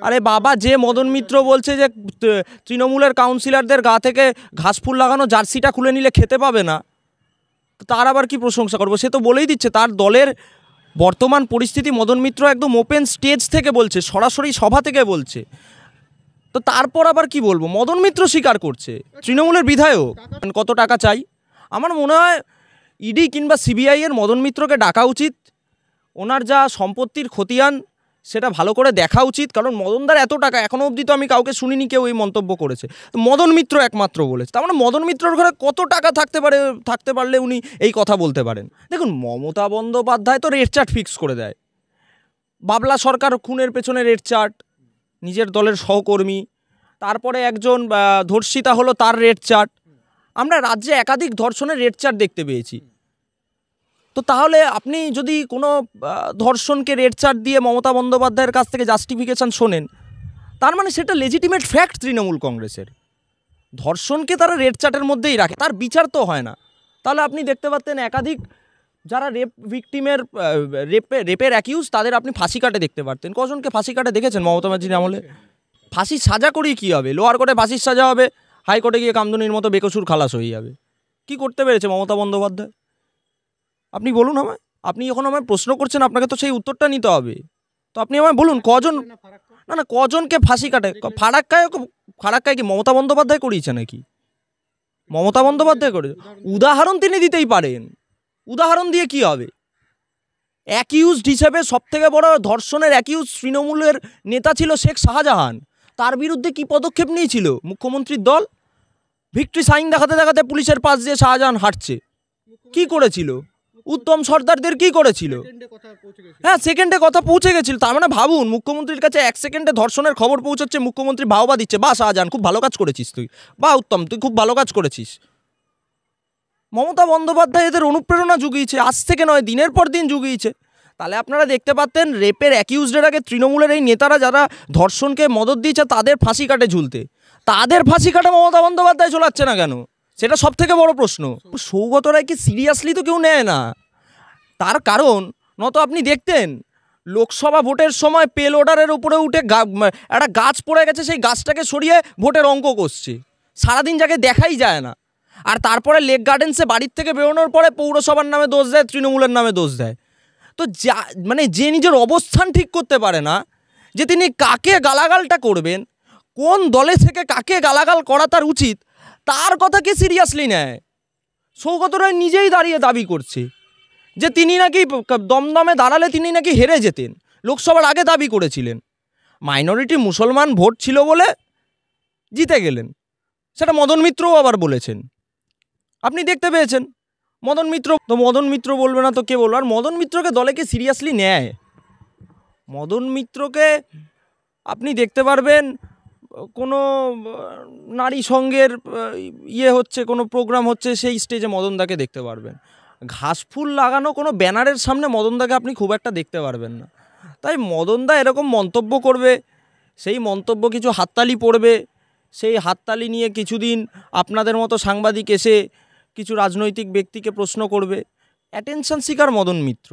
আরে বাবা, যে মদন মিত্র বলছে যে তৃণমূলের কাউন্সিলরদের গা থেকে ঘাসফুল লাগানো জার্সিটা খুলে নিলে খেতে পাবে না, তার আবার কি প্রশংসা করবো? সে তো বলেই দিচ্ছে তার দলের বর্তমান পরিস্থিতি মদন মিত্র একদম ওপেন স্টেজ থেকে বলছে, সরাসরি সভা থেকে বলছে। তো তারপর আবার কি বলবো? মদন মিত্র স্বীকার করছে তৃণমূলের বিধায়ক। কত টাকা চাই? আমার মনে হয় ইডি কিংবা সিবিআই এর মদন মিত্রকে ডাকা উচিত, ওনার যা সম্পত্তির খতিয়ান সেটা ভালো করে দেখা উচিত। কারণ মদনদার এত টাকা, এখনও অবধি তো আমি কাউকে শুনিনি কেউ এই মন্তব্য করেছে। তো মদন মিত্র একমাত্র বলেছে, তার মানে মদন মিত্রর ঘরে কত টাকা থাকতে পারলে উনি এই কথা বলতে পারেন? দেখুন, মমতা বন্দ্যোপাধ্যায় তো রেট চার্ট ফিক্স করে দেয়। বাবলা সরকার খুনের পেছনে রেট চার্ট, নিজের দলের সহকর্মী। তারপরে একজন ধর্ষিতা হলো, তার রেট চার্ট। আমরা রাজ্যে একাধিক ধর্ষণের রেট চার্ট দেখতে পেয়েছি। তো তাহলে আপনি যদি কোনো ধর্ষণকে রেট চার্ট দিয়ে মমতা বন্দ্যোপাধ্যায়ের কাছ থেকে জাস্টিফিকেশান শোনেন, তার মানে সেটা লেজিটিমেট ফ্যাক্ট তৃণমূল কংগ্রেসের। ধর্ষণকে তারা রেট চার্টের মধ্যেই রাখে, তার বিচার তো হয় না। তাহলে আপনি দেখতে পাচ্ছেন একাধিক যারা রেপ ভিকটিমের রেপের অ্যাকিউজ, তাদের আপনি ফাঁসি কাটে দেখতে পারতেন। কজনকে ফাঁসি কাটে দেখেছেন মমতা ব্যানার্জির আমলে? ফাঁসির সাজা করেই কী হবে? লোয়ার কোর্টে ফাঁসির সাজা হবে, হাইকোর্টে গিয়ে কামদুনির মতো বেকসুর খালাস হয়ে যাবে। কি করতে পেরেছে মমতা বন্দ্যোপাধ্যায়? আপনি বলুন আমায়। আপনি যখন আমায় প্রশ্ন করছেন, আপনাকে তো সেই উত্তরটা নিতে হবে। তো আপনি আমায় বলুন কজন, না কজনকে ফাঁসি কাটে? ফারাক্কায় কি মমতা বন্দ্যোপাধ্যায় করিয়েছে নাকি? মমতা বন্দ্যোপাধ্যায় করেছে? উদাহরণ তিনি দিতেই পারেন। উদাহরণ দিয়ে কি হবে? অ্যাকিউজড হিসেবে সবথেকে বড় ধর্ষণের অ্যাকিউজ তৃণমূলের নেতা ছিল শেখ শাহজাহান। তার বিরুদ্ধে কি পদক্ষেপ নিয়েছিল মুখ্যমন্ত্রীর দল? ভিক্টরি সাইন দেখাতে দেখাতে পুলিশের পাশ দিয়ে শাহজাহান হাঁটছে। কি করেছিল? উত্তম সর্দারদের কি করেছিল? হ্যাঁ, সেকেন্ডে কথা পৌঁছে গেছিল। তার মানে ভাবুন, মুখ্যমন্ত্রীর কাছে 1 সেকেন্ডে ধর্ষণের খবর পৌঁছচ্ছে, মুখ্যমন্ত্রী বাহবা দিচ্ছে, বা শাহজাহান খুব ভালো কাজ করেছিস তুই, বা উত্তম তুই খুব ভালো কাজ করেছিস। মমতা বন্দ্যোপাধ্যায় এদের অনুপ্রেরণা জুগিয়েছে, আজ থেকে নয়, দিনের পর দিন জুগিয়েছে। তাহলে আপনারা দেখতে পাচ্ছেন রেপের অ্যাকিউজদের আগে তৃণমূলের এই নেতারা যারা ধর্ষণকে মদত দিয়েছে তাদের ফাঁসি কাটে ঝুলতে, তাদের ফাঁসি কাটে মমতা বন্দ্যোপাধ্যায় ঝোলাচ্ছে না কেন? সেটা সব থেকে বড় প্রশ্ন। সৌগত রায়কে সিরিয়াসলি তো কেউ নেয় না। তার কারণ, নত আপনি দেখতেন লোকসভা ভোটের সময় পেল অর্ডারের উপরে উঠে একটা গাছ পড়ে গেছে, সেই গাছটাকে সরিয়ে ভোটের অঙ্ক কষছে, সারাদিন যাকে দেখাই যায় না। আর তারপরে লেক গার্ডেন্সে বাড়ির থেকে বেরোনোর পরে পৌরসভার নামে দোষ দেয়, তৃণমূলের নামে দোষ দেয়। তো যে নিজের অবস্থান ঠিক করতে পারে না, যে তিনি কাকে গালাগালটা করবেন, কোন দলে থেকে কাকে গালাগাল করা তার উচিত, তার কথা কে সিরিয়াসলি নেয়? সৌগত রায় নিজেই দাঁড়িয়ে দাবি করছে যে তিনি নাকি দমদমে দাঁড়ালে তিনি নাকি হেরে যেতেন, লোকসভার আগে দাবি করেছিলেন। মাইনরিটি মুসলমান ভোট ছিল বলে জিতে গেলেন, সেটা মদন মিত্রও আবার বলেছেন, আপনি দেখতে পেয়েছেন। মদন মিত্র বলবে না তো কে বলবে? আর মদন মিত্রকে দলে কে সিরিয়াসলি নেয়? মদন মিত্রকে আপনি দেখতে পারবেন কোনো নারী সঙ্গের হচ্ছে, কোনো প্রোগ্রাম হচ্ছে, সেই স্টেজে মদনদাকে দেখতে পারবেন। ঘাসফুল লাগানো কোনো ব্যানারের সামনে মদনদাকে আপনি খুব একটা দেখতে পারবেন না। তাই মদনদা এরকম মন্তব্য করবে, সেই মন্তব্য কিছু হাততালি পড়বে, সেই হাততালি নিয়ে কিছুদিন আপনাদের মতো সাংবাদিক এসে কিছু রাজনৈতিক ব্যক্তিকে প্রশ্ন করবে। Attention seeker Madan Mitra.